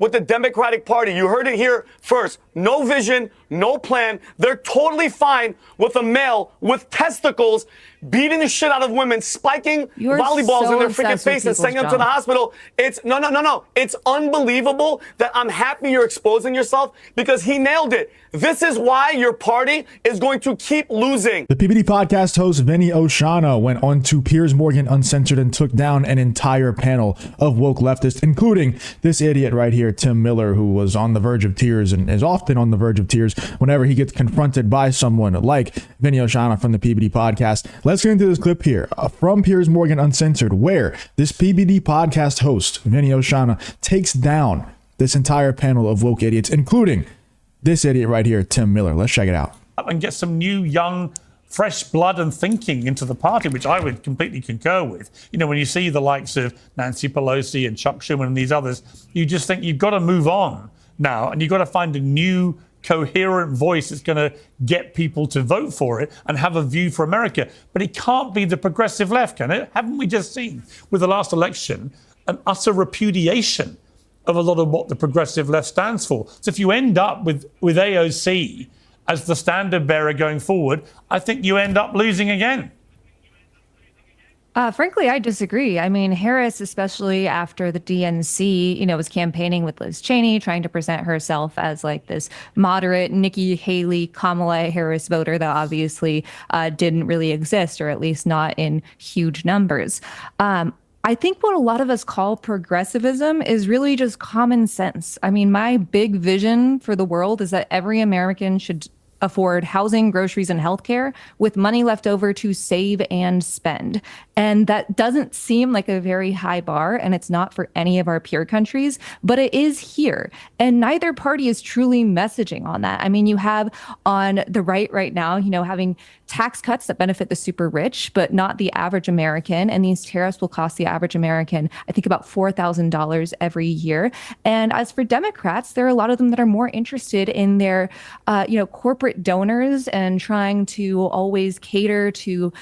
with the Democratic Party. You heard it here first. No vision, no plan. They're totally fine with a male with testicles beating the shit out of women, spiking volleyballs in their freaking face and sending them to the hospital. It's no. It's unbelievable that I'm happy you're exposing yourself because he nailed it. This is why your party is going to keep losing. The PBD podcast host Vinny Oshana went on to Piers Morgan Uncensored and took down an entire panel of woke leftists, including this idiot right here, Tim Miller, who was on the verge of tears and is often on the verge of tears whenever he gets confronted by someone like Vinny Oshana from the PBD podcast. Let's get into this clip here from Piers Morgan Uncensored, where this PBD podcast host, Vinny Oshana, takes down this entire panel of woke idiots, including this idiot right here, Tim Miller. Let's check it out. And get some new, young, fresh blood and thinking into the party, which I would completely concur with. You know, when you see the likes of Nancy Pelosi and Chuck Schumer and these others, you just think you've got to move on now, and you've got to find a new, coherent voice that's going to get people to vote for it and have a view for America. But it can't be the progressive left, can it? Haven't we just seen with the last election an utter repudiation of a lot of what the progressive left stands for? So if you end up with AOC as the standard bearer going forward, I think you end up losing again. Frankly, I disagree. I mean, Harris, especially after the DNC, was campaigning with Liz Cheney, trying to present herself as like this moderate Nikki Haley, Kamala Harris voter that obviously didn't really exist, or at least not in huge numbers. I think what a lot of us call progressivism is really just common sense. I mean, my big vision for the world is that every American should afford housing, groceries, and healthcare with money left over to save and spend. And that doesn't seem like a very high bar, and it's not for any of our peer countries, but it is here. And neither party is truly messaging on that. I mean, you have on the right now, having tax cuts that benefit the super rich, but not the average American. And these tariffs will cost the average American, I think, about $4,000 every year. And as for Democrats, there are a lot of them that are more interested in their, corporate donors and trying to always cater to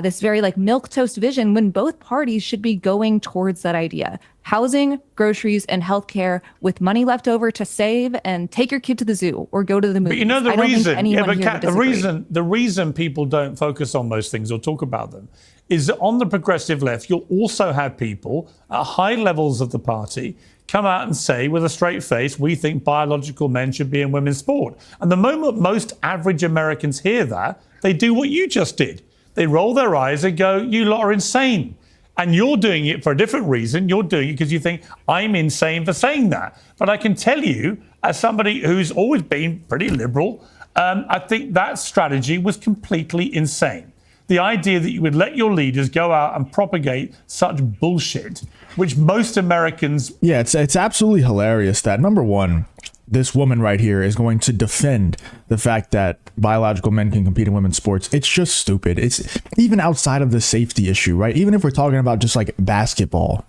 this very like milquetoast vision, when both parties should be going towards that idea. Housing, groceries, and healthcare with money left over to save and take your kid to the zoo or go to the movies. But the reason people don't focus on those things or talk about them is that on the progressive left, you'll also have people at high levels of the party come out and say with a straight face, we think biological men should be in women's sport. And the moment most average Americans hear that, they do what you just did. They roll their eyes and go, you lot are insane. And you're doing it for a different reason. You're doing it because you think I'm insane for saying that. But I can tell you, as somebody who's always been pretty liberal, I think that strategy was completely insane. The idea that you would let your leaders go out and propagate such bullshit, which most Americans... Yeah, it's absolutely hilarious that, number one, this woman right here is going to defend the fact that biological men can compete in women's sports. It's just stupid. It's even outside of the safety issue, right? Even if we're talking about just like basketball,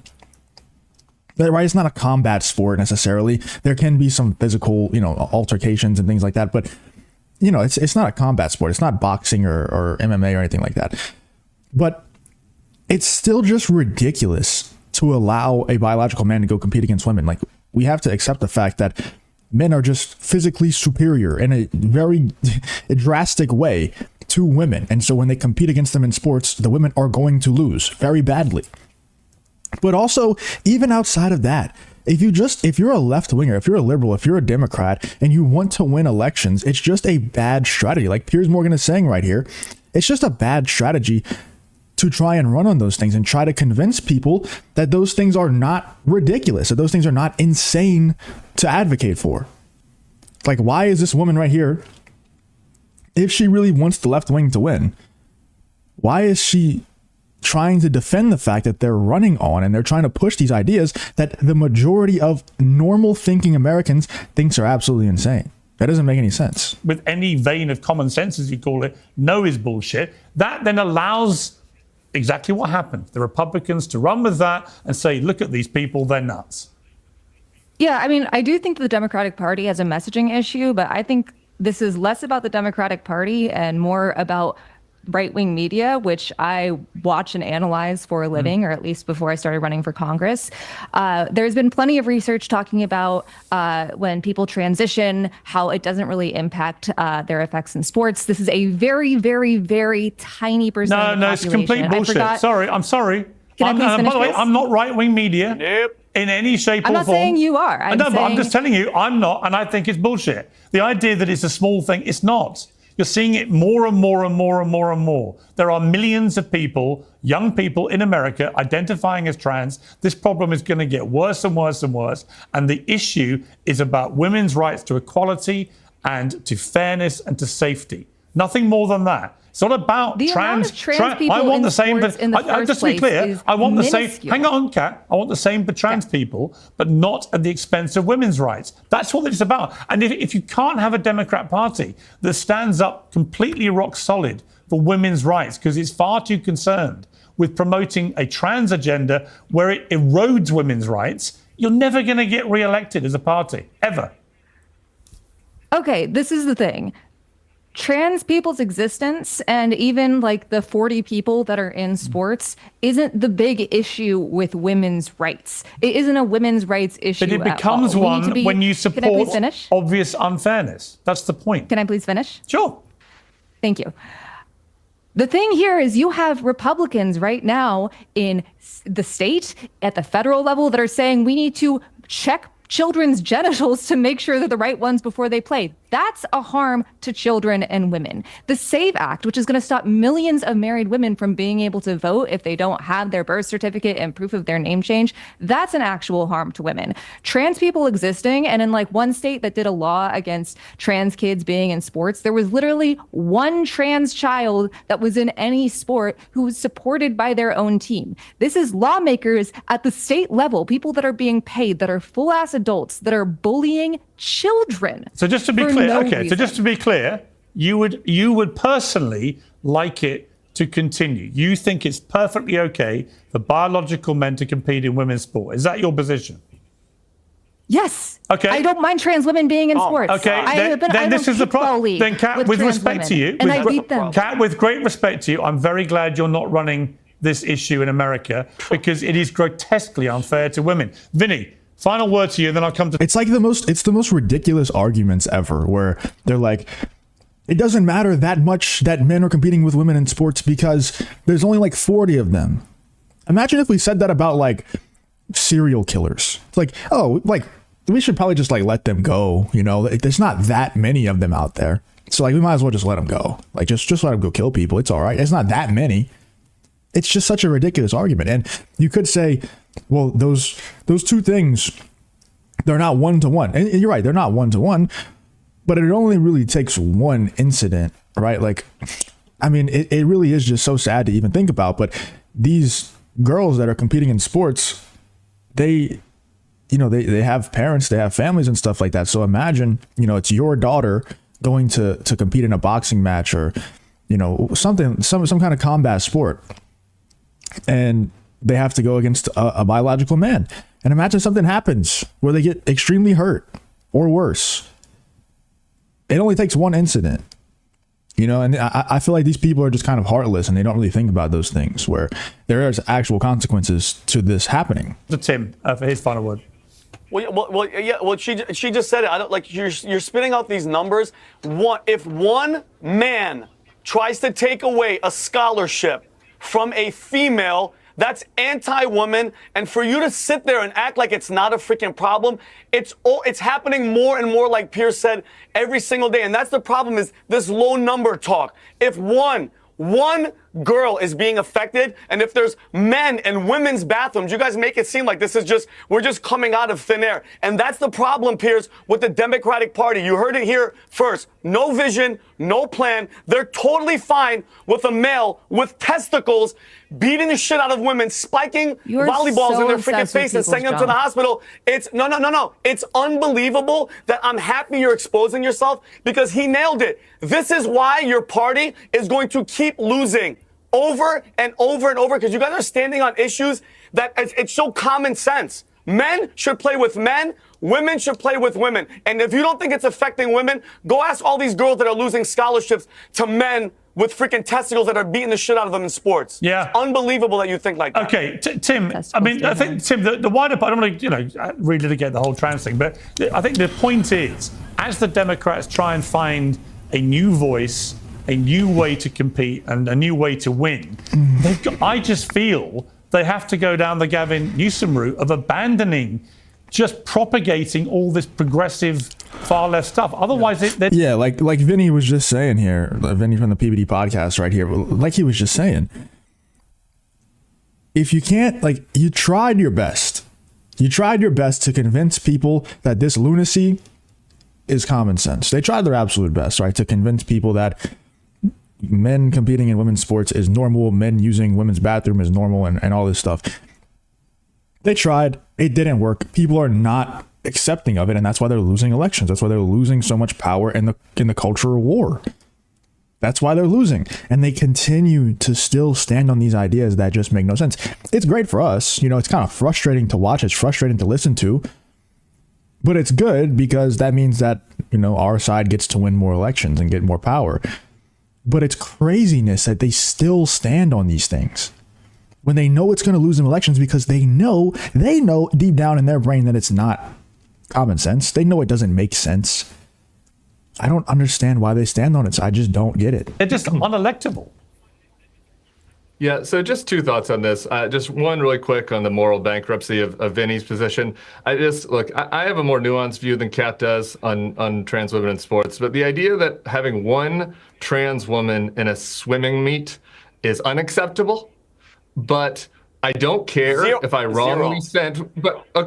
right? It's not a combat sport necessarily. There can be some physical, altercations and things like that, but it's not a combat sport. It's not boxing or MMA or anything like that. But it's still just ridiculous to allow a biological man to go compete against women. Like, we have to accept the fact that men are just physically superior in a very drastic way to women. And so when they compete against them in sports, the women are going to lose very badly. But also, even outside of that, if you're a left winger, if you're a liberal, if you're a Democrat and you want to win elections, it's just a bad strategy. Like Piers Morgan is saying right here, it's just a bad strategy to try and run on those things and try to convince people that those things are not ridiculous, that those things are not insane to advocate for. Like, why is this woman right here, if she really wants the left wing to win, why is she trying to defend the fact that they're running on and they're trying to push these ideas that the majority of normal thinking Americans thinks are absolutely insane? That doesn't make any sense. With any vein of common sense, as you call it, no is bullshit. That then allows exactly what happened. The Republicans to run with that and say, look at these people, they're nuts. Yeah, I mean, I do think the Democratic Party has a messaging issue, but I think this is less about the Democratic Party and more about right-wing media, which I watch and analyze for a living, or at least before I started running for Congress, there's been plenty of research talking about when people transition, how it doesn't really impact their effects in sports. This is a very, very, very tiny percentage of the population. No, it's complete bullshit. Sorry, I'm sorry. Can I please finish by the way, this? I'm not right-wing media. Yep. In any shape or form. I'm not saying you are. But I'm just telling you, I'm not, and I think it's bullshit. The idea that it's a small thing, it's not. You're seeing it more and more and more and more and more. There are millions of people, young people in America identifying as trans. This problem is going to get worse and worse and worse. And the issue is about women's rights to equality and to fairness and to safety. Nothing more than that. It's not about the trans. Amount of trans people I want in the same. sports in the first just to be place clear, is I want the same. minuscule. Hang on, Kat. I want the same for trans people, but not at the expense of women's rights. That's what it's about. And if you can't have a Democrat Party that stands up completely rock solid for women's rights because it's far too concerned with promoting a trans agenda where it erodes women's rights, you're never going to get re-elected as a party, ever. Okay, this is the thing. Trans people's existence, and even like the 40 people that are in sports, isn't the big issue with women's rights. It isn't a women's rights issue. But it becomes one when you support Can I please finish? obvious unfairness. That's the point. Can I please finish? Sure. Thank you. The thing here is you have Republicans right now in the state, at the federal level, that are saying we need to check children's genitals to make sure they're the right ones before they play. That's a harm to children and women. The SAVE Act, which is going to stop millions of married women from being able to vote if they don't have their birth certificate and proof of their name change, that's an actual harm to women. Trans people existing, and in like one state that did a law against trans kids being in sports, there was literally one trans child that was in any sport who was supported by their own team. This is lawmakers at the state level, people that are being paid, that are full-ass adults, that are bullying children. So just to be clear, so just to be clear, you would personally like it to continue. You think it's perfectly okay for biological men to compete in women's sport. Is that your position? Yes. Okay. I don't mind trans women being in sports. Okay. Then this is the problem. Then, Kat, with respect to you, I beat them. Kat, with great respect to you, I'm very glad you're not running this issue in America because it is grotesquely unfair to women. Vinny, final word to you, then I'll come to... It's like the most ridiculous arguments ever, where they're like, it doesn't matter that much that men are competing with women in sports because there's only like 40 of them. Imagine if we said that about like serial killers. It's like, oh, like we should probably just like let them go. You know, there's not that many of them out there. So like we might as well just let them go. Like just let them go kill people. It's all right. It's not that many. It's just such a ridiculous argument. And you could say, well, those two things, they're not one-to-one. And you're right, they're not one-to-one, but it only really takes one incident, right? Like, I mean, it really is just so sad to even think about. But these girls that are competing in sports, they have parents, they have families and stuff like that. So imagine, it's your daughter going to compete in a boxing match or, some kind of combat sport. And they have to go against a biological man. And imagine something happens where they get extremely hurt or worse. It only takes one incident, and I feel like these people are just kind of heartless and they don't really think about those things where there is actual consequences to this happening. To Tim for his final word. Well, she just said it. I don't like you're spitting out these numbers. If one man tries to take away a scholarship from a female, that's anti-woman, and for you to sit there and act like it's not a freaking problem, it's happening more and more, like Piers said, every single day. And that's the problem, is this low number talk. If one girl is being affected, and if there's men and women's bathrooms, you guys make it seem like we're just coming out of thin air. And that's the problem, Piers, with the Democratic Party. You heard it here first. No vision, no plan. They're totally fine with a male with testicles beating the shit out of women, spiking volleyballs in their freaking face and sending them to the hospital. No. It's unbelievable that I'm happy you're exposing yourself, because he nailed it. This is why your party is going to keep losing over and over and over, because you guys are standing on issues that it's so common sense. Men should play with men. Women should play with women. And if you don't think it's affecting women, go ask all these girls that are losing scholarships to men with freaking testicles that are beating the shit out of them in sports. Yeah. It's unbelievable that you think like that. Okay, Tim, I mean, I think, Tim, the wider part, I don't want to, relitigate the whole trans thing, but I think the point is, as the Democrats try and find a new voice, a new way to compete, and a new way to win, I just feel they have to go down the Gavin Newsom route of abandoning just propagating all this progressive far left stuff. Otherwise, yeah, like Vinny was just saying here, Vinny from the PBD podcast right here, like he was just saying, if you can't, like, you tried your best to convince people that this lunacy is common sense. They tried their absolute best, right, to convince people that men competing in women's sports is normal, men using women's bathroom is normal, and all this stuff. They tried. It didn't work. People are not accepting of it, and that's why they're losing elections. That's why they're losing so much power in the cultural war. That's why they're losing. And they continue to still stand on these ideas that just make no sense. It's great for us. You know, it's kind of frustrating to watch. It's frustrating to listen to. But it's good because that means that, you know, our side gets to win more elections and get more power. But it's craziness that they still stand on these things when they know it's going to lose them elections, because they know deep down in their brain that it's not common sense. They know it doesn't make sense. I don't understand why they stand on it. So I just don't get it. they're just unelectable. Yeah, so just two thoughts on this. Just one really quick on the moral bankruptcy of Vinny's position. I have a more nuanced view than Kat does on trans women in sports, but the idea that having one trans woman in a swimming meet is unacceptable, but I don't care if I wrongly sent, but I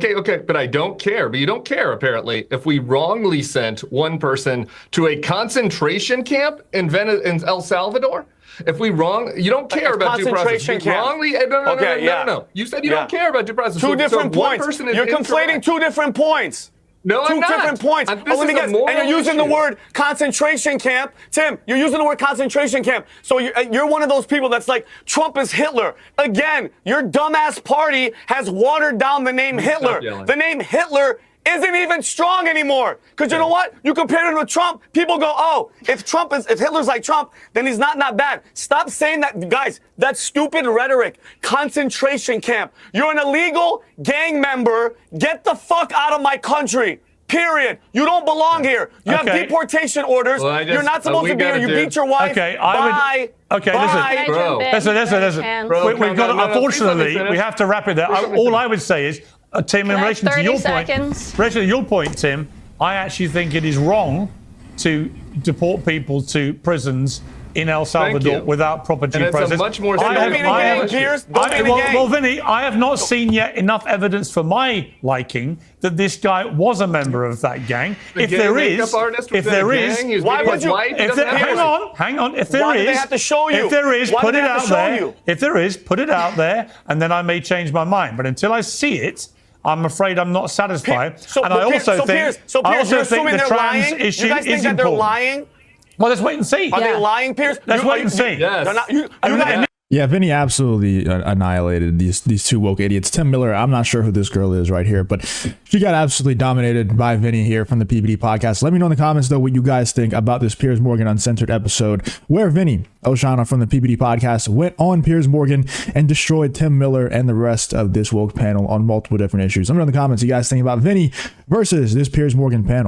don't care, but you don't care apparently if we wrongly sent one person to a concentration camp in El Salvador. If we you don't care about due process. No. You said you don't care about due process. Two different points. You're conflating two different points. No, I'm not. Two different points. Let me guess. And you're using the word concentration camp. Tim, you're using the word concentration camp. So you're one of those people that's like, Trump is Hitler. Again, your dumbass party has watered down the name Hitler. The name Hitler isn't even strong anymore. Because you know what? You compare him to Trump, people go, oh, if Hitler's like Trump, then he's not bad. Stop saying that, guys. That's stupid rhetoric. Concentration camp. You're an illegal gang member. Get the fuck out of my country. Period. You don't belong here. You have deportation orders. You're not supposed to be here. You beat your wife. Okay, listen. Bro, we've got. Unfortunately, we have to wrap it there. All I would say is, Tim, in relation to your point, Tim, I actually think it is wrong to deport people to prisons in El Salvador without proper due process. It's a much more well, Vinny, I have not seen yet enough evidence for my liking that this guy was a member of that gang. If there is, why would you? Hang on. If there is, they have to show you? If there is, put it out there. If there is, put it out there, and then I may change my mind. But until I see it, I'm afraid I'm not satisfied. I also think the trans issue is important. They're lying? Well, let's wait and see. Are they lying, Piers? Let's wait and see. Yes. Yeah, Vinny absolutely annihilated these two woke idiots. Tim Miller, I'm not sure who this girl is right here, but she got absolutely dominated by Vinny here from the PBD podcast. Let me know in the comments, though, what you guys think about this Piers Morgan Uncensored episode, where Vinny Oshana from the PBD podcast went on Piers Morgan and destroyed Tim Miller and the rest of this woke panel on multiple different issues. Let me know in the comments what you guys think about Vinny versus this Piers Morgan panel.